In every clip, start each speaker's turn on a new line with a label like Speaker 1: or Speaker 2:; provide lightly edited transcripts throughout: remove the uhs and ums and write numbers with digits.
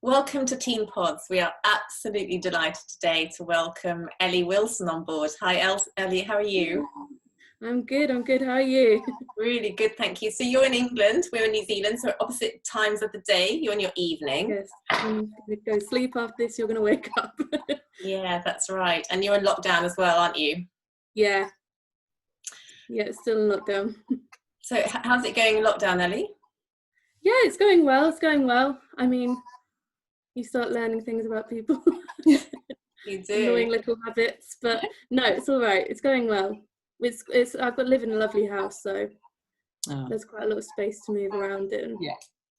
Speaker 1: Welcome to TeenPODS. We are absolutely delighted today to welcome Ellie Wilson on board. Hi Ellie, how are you?
Speaker 2: I'm good, How are you?
Speaker 1: Really good, thank you. So you're in England, we're in New Zealand, so opposite times of the day. You're in your evening.
Speaker 2: Yes, I'm going to go sleep after this, you're going to wake up.
Speaker 1: Yeah, that's right. And you're in lockdown as well, aren't you?
Speaker 2: Yeah, it's still in lockdown.
Speaker 1: So how's it going in lockdown, Ellie?
Speaker 2: Yeah, it's going well. I mean, you start learning things about people.
Speaker 1: You do.
Speaker 2: Annoying little habits, but no, it's all right. It's going well. I've got live in a lovely house, so there's quite a lot of space to move around in.
Speaker 1: Yeah.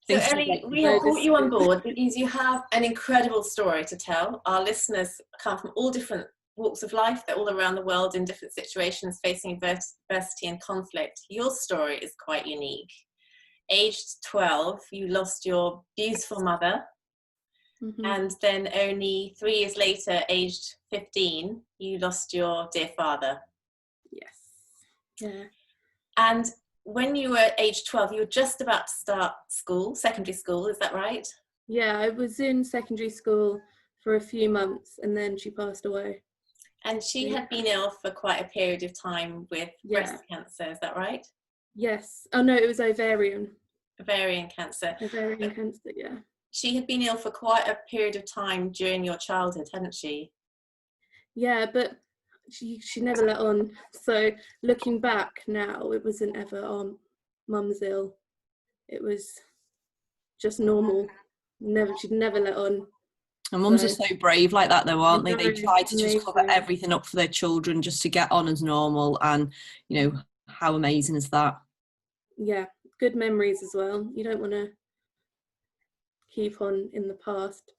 Speaker 1: So Ellie, we have brought you on board because you have an incredible story to tell. Our listeners come from all different walks of life. They're all around the world in different situations facing adversity and conflict. Your story is quite unique. Aged 12, you lost your beautiful mother. Mm-hmm. And then only 3 years later, aged 15, you lost your dear father.
Speaker 2: Yes. Yeah.
Speaker 1: And when you were age 12, you were just about to start school, secondary school, is that right?
Speaker 2: Yeah, I was in secondary school for a few months and then she passed away.
Speaker 1: And she had been ill for quite a period of time with breast cancer, is that right?
Speaker 2: Yes. Oh no, it was ovarian.
Speaker 1: Ovarian cancer.
Speaker 2: Ovarian cancer, yeah.
Speaker 1: She had been ill for quite a period of time during your childhood, hadn't she?
Speaker 2: Yeah, but she never let on. So looking back now, it wasn't ever, mum's ill. It was just normal. She'd never let on.
Speaker 3: And mums are so brave like that though, aren't they? They try to just cover everything up for their children just to get on as normal. And, you know, how amazing is that?
Speaker 2: Yeah, good memories as well. You don't want to keep on in the past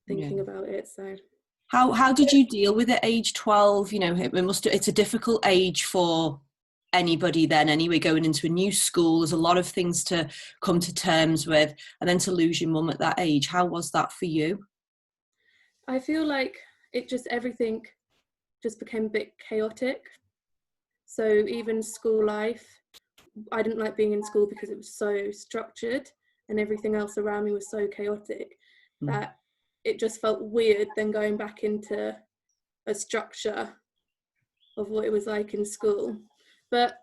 Speaker 2: thinking about it. So
Speaker 3: how did you deal with it age 12? You know, it's a difficult age for anybody then anyway, going into a new school. There's a lot of things to come to terms with, and then to lose your mum at that age. How was that for you?
Speaker 2: I feel like everything just became a bit chaotic. So even school life, I didn't like being in school because it was so structured and everything else around me was so chaotic that it just felt weird then going back into a structure of what it was like in school. But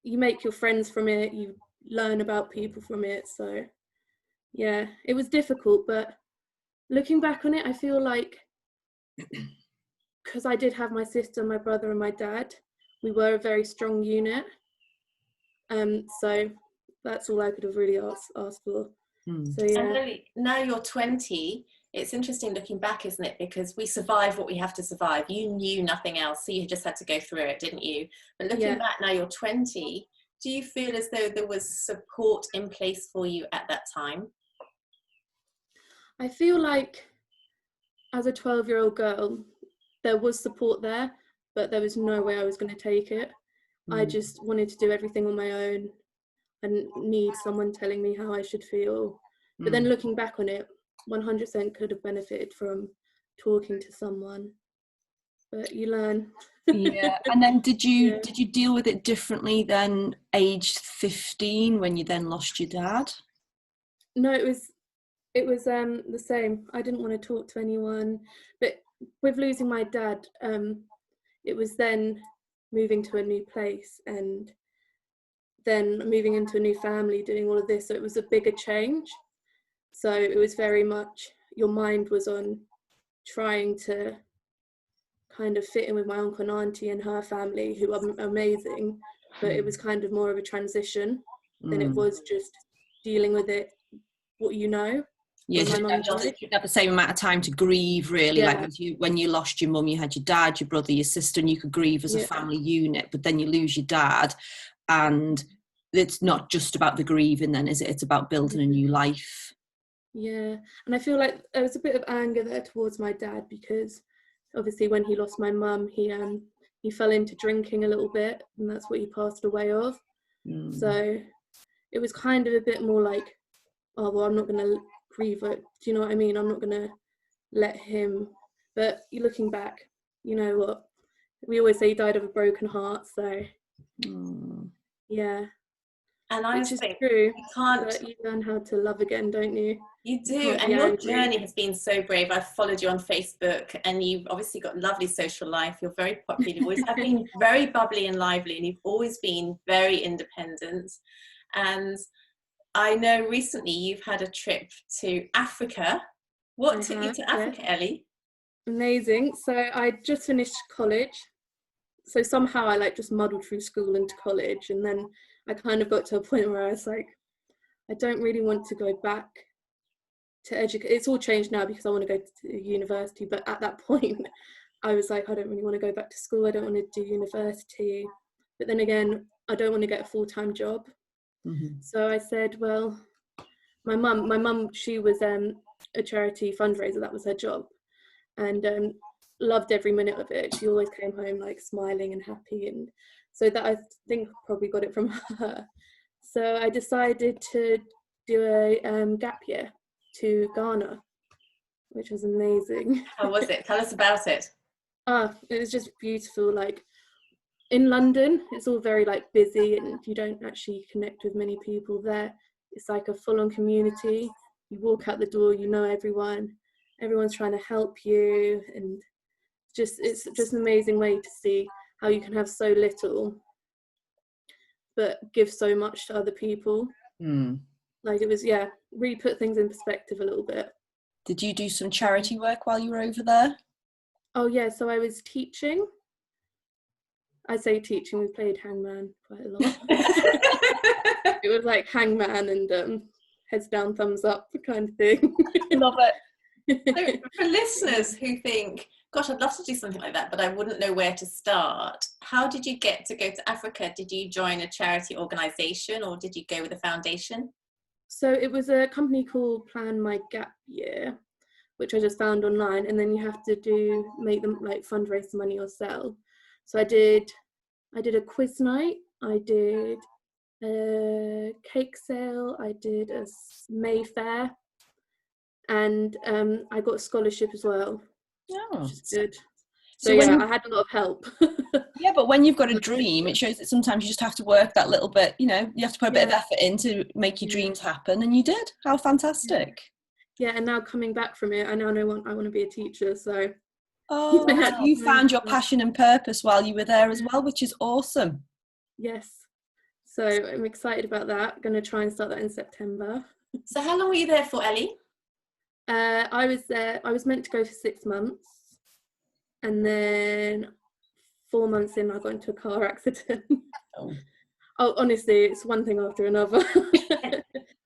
Speaker 2: you make your friends from it, you learn about people from it. So yeah, it was difficult, but looking back on it, I feel like because I did have my sister, my brother and my dad, we were a very strong unit. So that's all I could have really asked for. So yeah.
Speaker 1: And really, now you're 20, it's interesting looking back, isn't it? Because we survive what we have to survive. You knew nothing else, so you just had to go through it, didn't you? But looking back now, you're 20. Do you feel as though there was support in place for you at that time?
Speaker 2: I feel like as a 12-year-old girl, there was support there, but there was no way I was going to take it. I just wanted to do everything on my own and need someone telling me how I should feel. But then looking back on it, 100% could have benefited from talking to someone. But you learn.
Speaker 3: Yeah. And then did you deal with it differently than aged 15 when you then lost your dad?
Speaker 2: No, it was the same. I didn't want to talk to anyone. But with losing my dad, it was then moving to a new place and then moving into a new family, doing all of this. So it was a bigger change. So it was very much, your mind was on trying to kind of fit in with my uncle and auntie and her family, who are amazing, but it was kind of more of a transition than it was just dealing with it, what you know.
Speaker 3: Yeah, you didn't have the same amount of time to grieve, really. Yeah. Like when you lost your mum, you had your dad, your brother, your sister, and you could grieve as a family unit. But then you lose your dad, and it's not just about the grieving then, is it? It's about building a new life.
Speaker 2: Yeah, and I feel like there was a bit of anger there towards my dad because obviously when he lost my mum, he fell into drinking a little bit, and that's what he passed away of. So it was kind of a bit more like, oh, well, I'm not going to grieve it. Do you know what I mean? I'm not going to let him. But looking back, you know what? We always say he died of a broken heart. So, yeah.
Speaker 1: And I
Speaker 2: Which is
Speaker 1: think
Speaker 2: true,
Speaker 1: you can't.
Speaker 2: but you learn how to love again, don't you?
Speaker 1: You do, and your journey has been so brave. I've followed you on Facebook, and you've obviously got a lovely social life. You're very popular. You always have been very bubbly and lively, and you've always been very independent. And I know recently you've had a trip to Africa. What took you to Africa, Ellie?
Speaker 2: Amazing. So I just finished college. So somehow I like just muddled through school into college, and then I kind of got to a point where I was like, I don't really want to go back to educate. It's all changed now because I want to go to university, but at that point I was like, I don't really want to go back to school. I don't want to do university, but then again, I don't want to get a full-time job. So I said, well, my mum, she was a charity fundraiser. That was her job, and loved every minute of it. She always came home like smiling and happy, and so that I think probably got it from her. So I decided to do a gap year to Ghana, which was amazing.
Speaker 1: How was it? Tell us about it.
Speaker 2: It was just beautiful. Like in London, it's all very like busy, and you don't actually connect with many people there. It's like a full-on community. You walk out the door, you know everyone. Everyone's trying to help you, and it's just an amazing way to see how you can have so little but give so much to other people. Like it was, really put things in perspective a little bit.
Speaker 3: Did you do some charity work while you were over there?
Speaker 2: Oh yeah, so I was teaching. I say teaching, we played hangman quite a lot. It was like hangman and heads down, thumbs up kind of thing.
Speaker 3: Love it.
Speaker 1: So for listeners who think, gosh, I'd love to do something like that, but I wouldn't know where to start, how did you get to go to Africa? Did you join a charity organisation, or did you go with a foundation?
Speaker 2: So it was a company called Plan My Gap Year, which I just found online, and then you have to make them like fundraise money yourself. So I did a quiz night, I did a cake sale, I did a Mayfair, and I got a scholarship as well. Which is good. So yeah, I had a lot of help.
Speaker 3: Yeah, but when you've got a dream, it shows that sometimes you just have to work that little bit, you have to put a bit of effort in to make your dreams happen, and you did. How fantastic.
Speaker 2: Yeah, and now coming back from it, I now know I want to be a teacher, so.
Speaker 3: You found your passion and purpose while you were there as well, which is awesome.
Speaker 2: Yes. So I'm excited about that. Going to try and start that in September.
Speaker 1: So how long were you there for, Ellie?
Speaker 2: I was meant to go for 6 months, and then 4 months in I got into a car accident. Oh, honestly, it's one thing after another.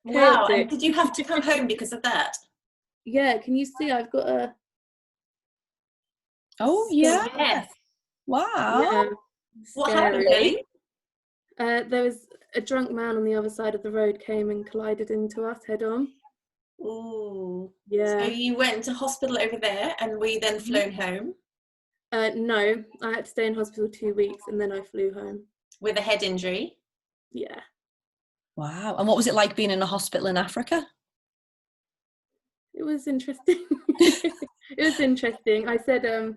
Speaker 1: Wow. And did you have to come home because of that?
Speaker 2: Yeah, can you see I've got a...
Speaker 3: Oh yeah.
Speaker 1: Yes.
Speaker 3: Wow. Yeah.
Speaker 1: What happened, Ellie?
Speaker 2: There was a drunk man on the other side of the road came and collided into us head on.
Speaker 1: Ooh.
Speaker 2: Yeah.
Speaker 1: So you went to hospital over there, and were you then flown home?
Speaker 2: No, I had to stay in hospital 2 weeks, and then I flew home. With
Speaker 1: a head injury?
Speaker 2: Yeah.
Speaker 3: Wow. And what was it like being in a hospital in Africa?
Speaker 2: It was interesting. It was interesting. I said, there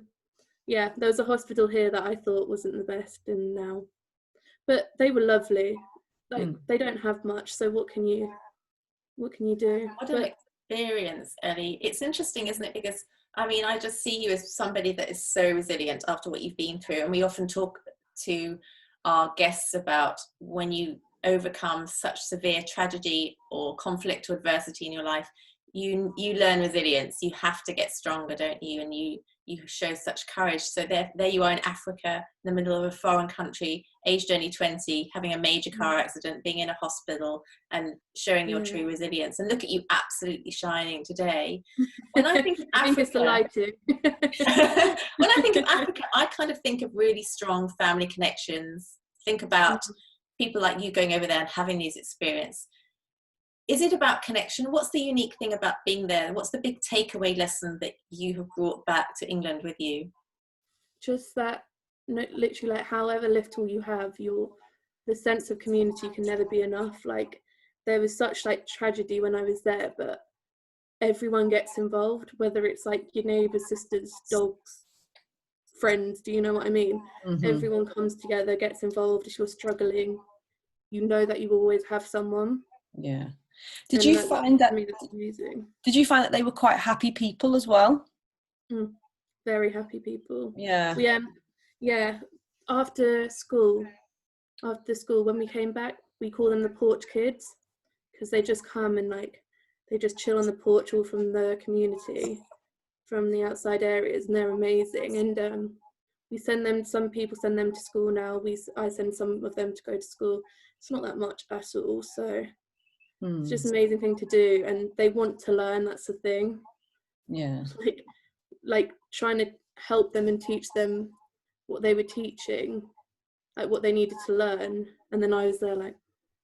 Speaker 2: was a hospital here that I thought wasn't the best, and now, but they were lovely. Like they don't have much, so what can you do?
Speaker 1: What an experience, Ellie. It's interesting, isn't it? Because I just see you as somebody that is so resilient after what you've been through, and we often talk to our guests about when you overcome such severe tragedy or conflict or adversity in your life, you learn resilience. You have to get stronger, don't you? And you show such courage. So there you are in Africa, in the middle of a foreign country, aged only 20, having a major car accident, being in a hospital, and showing your true resilience. And look at you, absolutely shining today. When I think of Africa,
Speaker 2: I think it's the lighting.
Speaker 1: When I think of Africa, I kind of think of really strong family connections. Think about people like you going over there and having these experiences. Is it about connection? What's the unique thing about being there? What's the big takeaway lesson that you have brought back to England with you?
Speaker 2: Just that, literally, like however little you have, the sense of community can never be enough. Like there was such like tragedy when I was there, but everyone gets involved, whether it's like your neighbours, sisters, dogs, friends. Do you know what I mean? Everyone comes together, gets involved if you're struggling. you know that you always have someone.
Speaker 3: Yeah. Did you find that
Speaker 2: that's amazing.
Speaker 3: Did you find that they were quite happy people as well?
Speaker 2: Very happy people.
Speaker 3: Yeah.
Speaker 2: Yeah. After school, when we came back, we call them the porch kids, because they just come and like they just chill on the porch, all from the community, from the outside areas, and they're amazing. And we send them. Some people send them to school now. I send some of them to go to school. It's not that much at all, so it's just an amazing thing to do, and they want to learn. That's the thing.
Speaker 3: Yeah.
Speaker 2: Like trying to help them and teach them what they were teaching, like what they needed to learn. And then I was there like,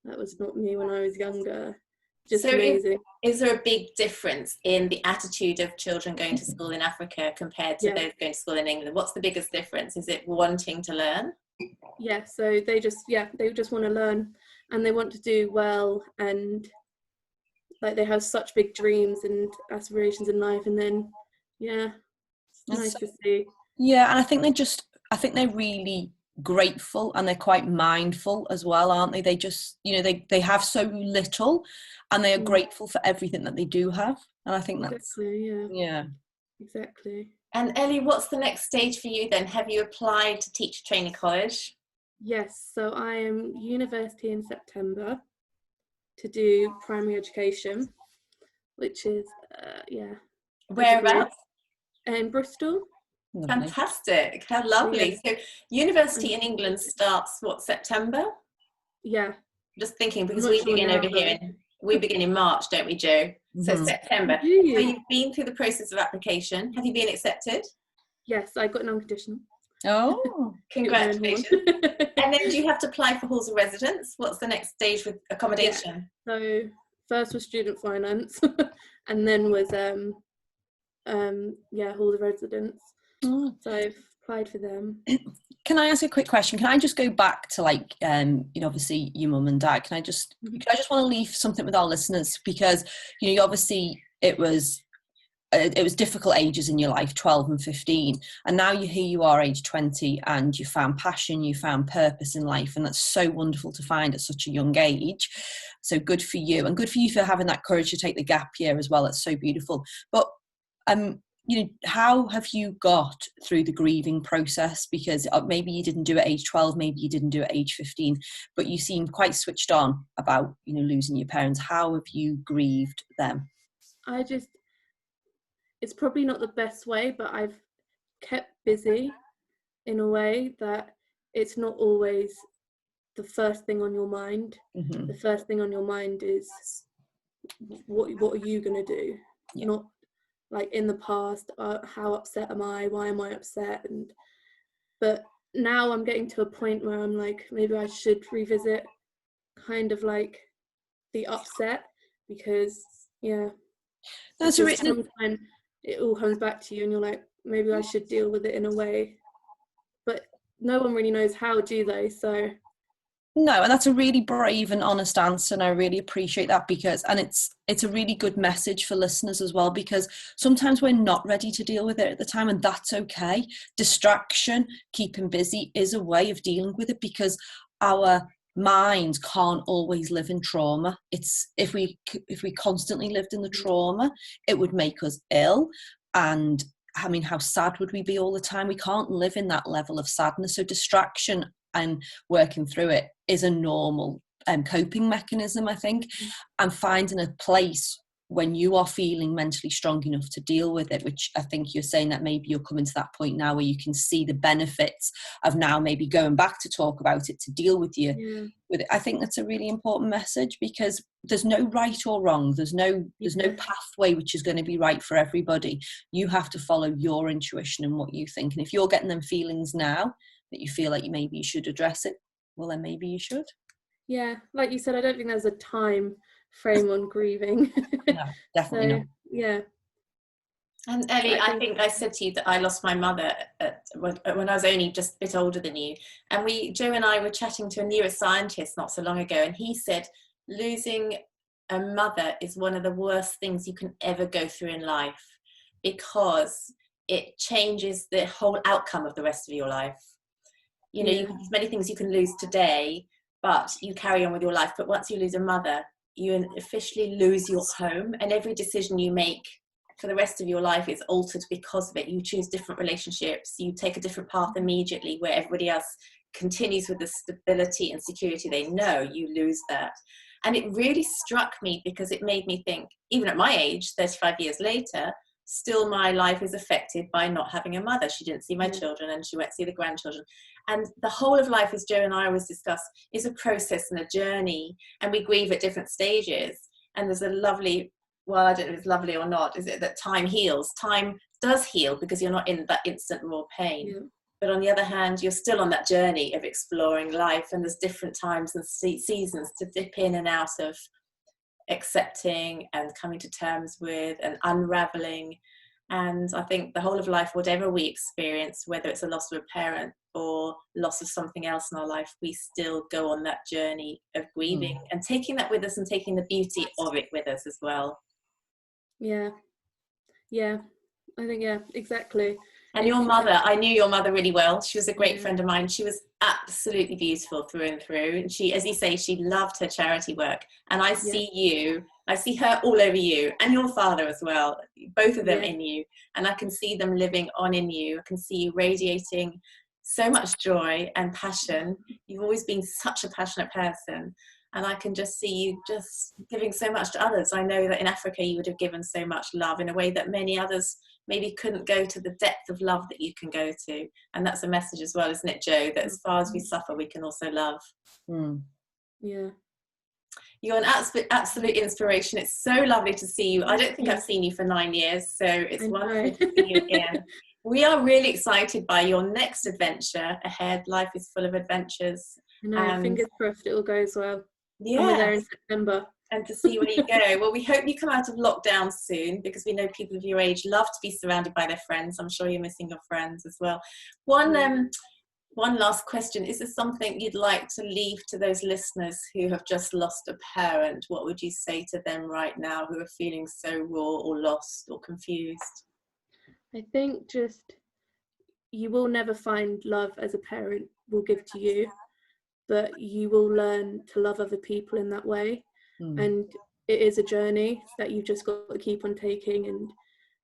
Speaker 2: that was not me when I was younger. Just amazing.
Speaker 1: Is there a big difference in the attitude of children going to school in Africa compared to those going to school in England? What's the biggest difference? Is it wanting to learn?
Speaker 2: Yeah, so they just want to learn, and they want to do well, and like they have such big dreams and aspirations in life. And then it's nice to see. Yeah,
Speaker 3: and I think they're really grateful, and they're quite mindful as well, aren't they? They just, they have so little, and they are grateful for everything that they do have. And I think that's
Speaker 2: exactly.
Speaker 1: And Ellie, what's the next stage for you then? Have you applied to teach training college?
Speaker 2: Yes, so I am university in September to do primary education, which is
Speaker 1: Whereabouts?
Speaker 2: In Bristol.
Speaker 3: Lovely.
Speaker 1: Fantastic, how lovely. So university in England starts September?
Speaker 2: Yeah.
Speaker 1: Just thinking, because we begin over here we begin in March, don't we, Jo? So September. So you've been through the process of application. Have you been accepted?
Speaker 2: Yes, I got an unconditional.
Speaker 3: Oh,
Speaker 1: congratulations. And then do you have to apply for halls of residence? What's the next stage with accommodation?
Speaker 2: Yeah. So first was student finance and then was halls of residence. So I've applied for them.
Speaker 3: Can I ask a quick question? Can I just go back to obviously your mum and dad? Can I just want to leave something with our listeners, because obviously it was difficult ages in your life, 12 and 15, and now here you are, age 20, and you found passion, you found purpose in life, and that's so wonderful to find at such a young age. So good for you, and good for you for having that courage to take the gap year as well. It's so beautiful. But how have you got through the grieving process? Because maybe you didn't do it at age 12, maybe you didn't do it at age 15, but you seem quite switched on about losing your parents. How have you grieved them?
Speaker 2: It's probably not the best way, but I've kept busy in a way that it's not always the first thing on your mind. The first thing on your mind is what are you going to do? Not like in the past, how upset am I? Why am I upset? But now I'm getting to a point where I'm like, maybe I should revisit kind of like the upset, because that's a reason. It all comes back to you and you're like, maybe I should deal with it in a way, but no one really knows how, do they? So
Speaker 3: no, and that's a really brave and honest answer, and I really appreciate that, because it's a really good message for listeners as well, because sometimes we're not ready to deal with it at the time, and that's okay. Distraction, keeping busy is a way of dealing with it, because our mind can't always live in trauma. It's if we constantly lived in the trauma, it would make us ill, and I mean, how sad would we be all the time? We can't live in that level of sadness. So distraction and working through it is a normal coping mechanism, I think, and finding a place when you are feeling mentally strong enough to deal with it, which I think you're saying that maybe you're coming to that point now where you can see the benefits of now maybe going back to talk about it, to deal with you with it. I think that's a really important message, because there's no right or wrong. There's no pathway which is going to be right for everybody. You have to follow your intuition and what you think. And if you're getting them feelings now that you feel like maybe you should address it, well then maybe you should.
Speaker 2: Yeah, like you said, I don't think there's a time frame on grieving.
Speaker 3: No, definitely not.
Speaker 2: Yeah.
Speaker 1: And Ellie, I think I said to you that I lost my mother when I was only just a bit older than you. And Jo and I were chatting to a neuroscientist not so long ago, and he said losing a mother is one of the worst things you can ever go through in life, because it changes the whole outcome of the rest of your life. You have many things you can lose today, but you carry on with your life. But once you lose a mother, you officially lose your home, and every decision you make for the rest of your life is altered because of it. You choose different relationships, you take a different path immediately, where everybody else continues with the stability and security they know. You lose that. And it really struck me, because it made me think, even at my age, 35 years later, still my life is affected by not having a mother. She didn't see my children, and she won't see the grandchildren. And the whole of life, as Joe and I always discuss, is a process and a journey, and we grieve at different stages. And there's a lovely, well, I don't know if it's lovely or not, is it that time heals? Time does heal, because you're not in that instant raw pain. Yeah. But on the other hand, you're still on that journey of exploring life, and there's different times and seasons to dip in and out of accepting and coming to terms with and unraveling. And I think the whole of life, whatever we experience, whether it's a loss of a parent or loss of something else in our life, we still go on that journey of grieving and taking that with us, and taking the beauty of it with us as well.
Speaker 2: Yeah, I think, exactly.
Speaker 1: And your mother, I knew your mother really well. She was a great friend of mine. She was absolutely beautiful through and through. And she, as you say, she loved her charity work. And I see her all over you, and your father as well, both of them in you. And I can see them living on in you. I can see you radiating so much joy and passion. You've always been such a passionate person. And I can just see you just giving so much to others. I know that in Africa you would have given so much love in a way that many others maybe couldn't go to the depth of love that you can go to. And that's a message as well, isn't it, Joe? That as far as we suffer, we can also love.
Speaker 2: Yeah.
Speaker 1: You're an absolute inspiration. It's so lovely to see you. I don't think I've seen you for 9 years, so it's wonderful to see you again. We are really excited by your next adventure ahead. Life is full of adventures.
Speaker 2: No, fingers crossed it all goes well.
Speaker 1: Yeah.
Speaker 2: And we're there in September.
Speaker 1: And to see where you go. Well, we hope you come out of lockdown soon, because we know people of your age love to be surrounded by their friends. I'm sure you're missing your friends as well. One last question. Is there something you'd like to leave to those listeners who have just lost a parent? What would you say to them right now, who are feeling so raw or lost or confused?
Speaker 2: I think just, you will never find love as a parent will give to you, but you will learn to love other people in that way. And it is a journey that you've just got to keep on taking, and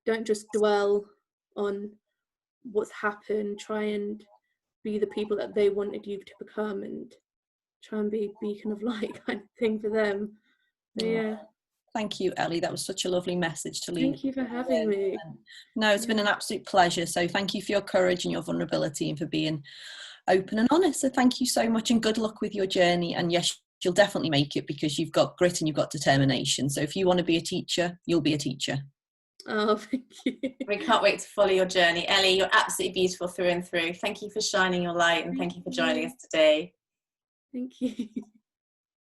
Speaker 2: don't just dwell on what's happened. Try and be the people that they wanted you to become, and try and be a beacon of light kind of thing for them. So, yeah.
Speaker 3: Thank you, Ellie. That was such a lovely message to leave.
Speaker 2: Thank you for having me.
Speaker 3: No, it's been an absolute pleasure. So thank you for your courage and your vulnerability, and for being open and honest. So thank you so much, and good luck with your journey. And yes, you'll definitely make it, because you've got grit and you've got determination. So if you want to be a teacher, you'll be a teacher.
Speaker 2: Oh, thank you.
Speaker 1: We can't wait to follow your journey. Ellie, you're absolutely beautiful through and through. Thank you for shining your light, and thank you for joining us today.
Speaker 2: Thank you.